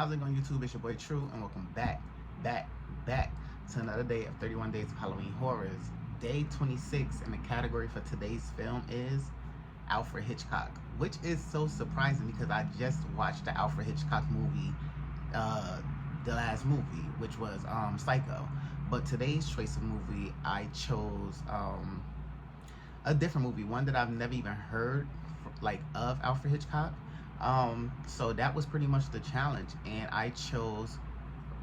How's it going, YouTube? It's your boy True, and welcome back to another day of 31 Days of Halloween Horrors. Day 26, and the category for today's film is Alfred Hitchcock, which is so surprising because I just watched the Alfred Hitchcock movie, the last movie, which was Psycho. But today's choice of movie, I chose a different movie, one that I've never even heard of Alfred Hitchcock. So that was pretty much the challenge, and I chose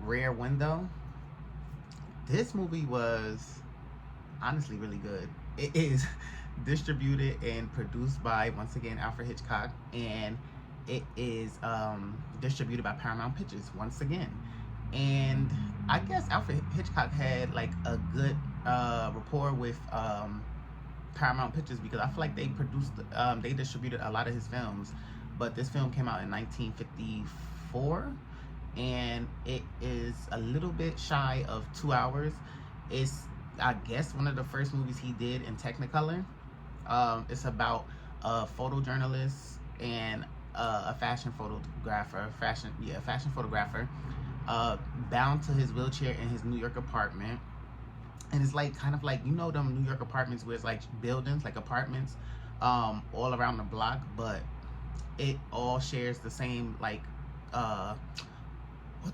Rear Window. This movie was honestly really good. It is distributed and produced by, once again, Alfred Hitchcock, and it is distributed by Paramount Pictures once again. And I guess Alfred Hitchcock had like a good rapport with Paramount Pictures, because I feel like they distributed a lot of his films. But this film came out in 1954, and it is a little bit shy of 2 hours. It's, I guess, one of the first movies he did in Technicolor. It's about a photojournalist and a fashion photographer, bound to his wheelchair in his New York apartment. And it's like kind of like, you know, them New York apartments where it's like buildings, like apartments, all around the block, but it all shares the same, like, what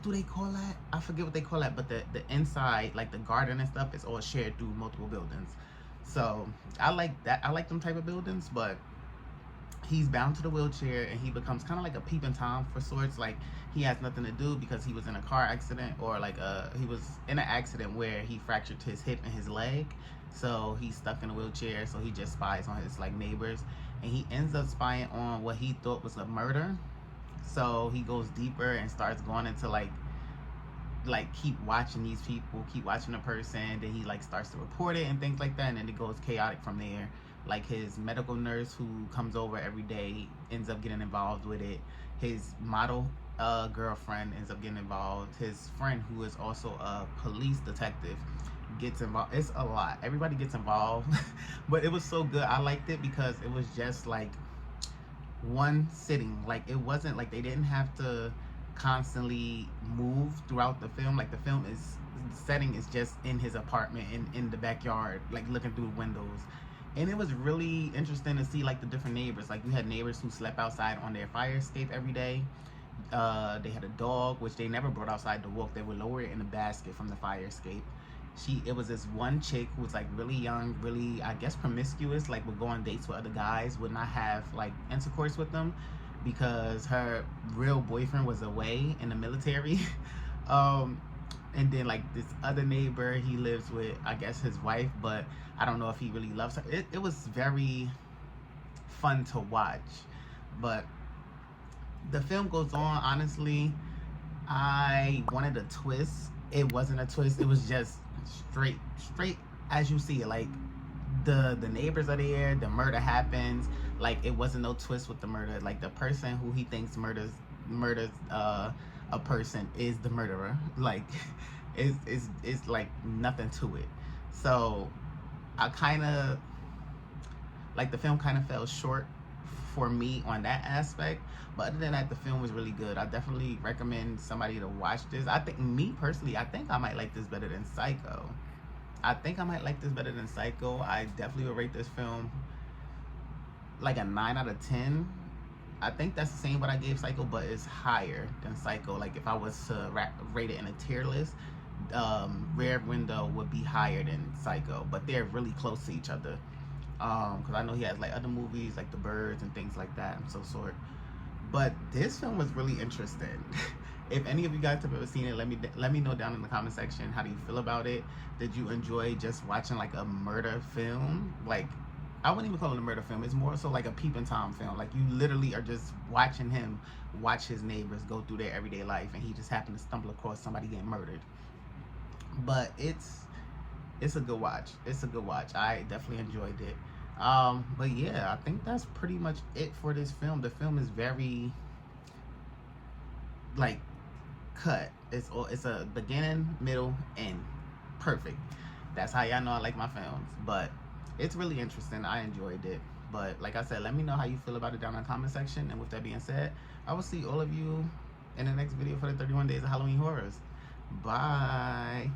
do they call that? I forget what they call that, but the inside, like the garden and stuff, is all shared through multiple buildings. So I like that. I like them type of buildings. But he's bound to the wheelchair, and he becomes kind of like a peeping Tom for sorts. Like, he has nothing to do because he was in a car accident, or like he was in an accident where he fractured his hip and his leg. So he's stuck in a wheelchair, so he just spies on his like neighbors, and he ends up spying on what he thought was a murder. So he goes deeper and starts going into like keep watching these people, keep watching the person. Then he like starts to report it and things like that, and then it goes chaotic from there. Like, his medical nurse who comes over every day ends up getting involved with it. His model girlfriend ends up getting involved. His friend, who is also a police detective, gets involved. It's a lot. Everybody gets involved. But it was so good. I liked it because it was just like one sitting. Like, it wasn't like they didn't have to constantly move throughout the film. Like, the setting is just in his apartment, in the backyard, like looking through windows. And it was really interesting to see like the different neighbors. Like, you had neighbors who slept outside on their fire escape every day. They had a dog, which they never brought outside to walk. They would lower it in a basket from the fire escape. It was this one chick who was like really young, really, I guess, promiscuous, like would go on dates with other guys, would not have like intercourse with them because her real boyfriend was away in the military. And then like this other neighbor, he lives with, I guess, his wife, but I don't know if he really loves her. It was very fun to watch. But the film goes on. Honestly, I wanted a twist. It wasn't a twist. It was just straight as you see it. Like, the neighbors are there, the murder happens. Like, it wasn't no twist with the murder. Like, the person who he thinks murders a person is the murderer. Like, it's like nothing to it. So I kind of like, the film kind of fell short for me on that aspect. But other than that, the film was really good. I definitely recommend somebody to watch this. I think, me personally, I think I might like this better than Psycho. I definitely would rate this film like a 9 out of 10. I think that's the same what I gave Psycho, but it's higher than Psycho. Like, if I was to rate it in a tier list, Rear Window would be higher than Psycho, but they're really close to each other. Because I know he has like other movies like The Birds and things like that, and so sort. But this film was really interesting. If any of you guys have ever seen it, let me know down in the comment section. How do you feel about it? Did you enjoy just watching like a murder film? Like, I wouldn't even call it a murder film. It's more so like a peeping Tom film. Like, you literally are just watching him watch his neighbors go through their everyday life, and he just happened to stumble across somebody getting murdered. But it's a good watch. I definitely enjoyed it. But yeah, I think that's pretty much it for this film. The film is very like cut. It's a beginning, middle, end. Perfect. That's how y'all know I like my films. But it's really interesting. I enjoyed it. But like I said, let me know how you feel about it down in the comment section. And with that being said, I will see all of you in the next video for the 31 Days of Halloween Horrors. Bye.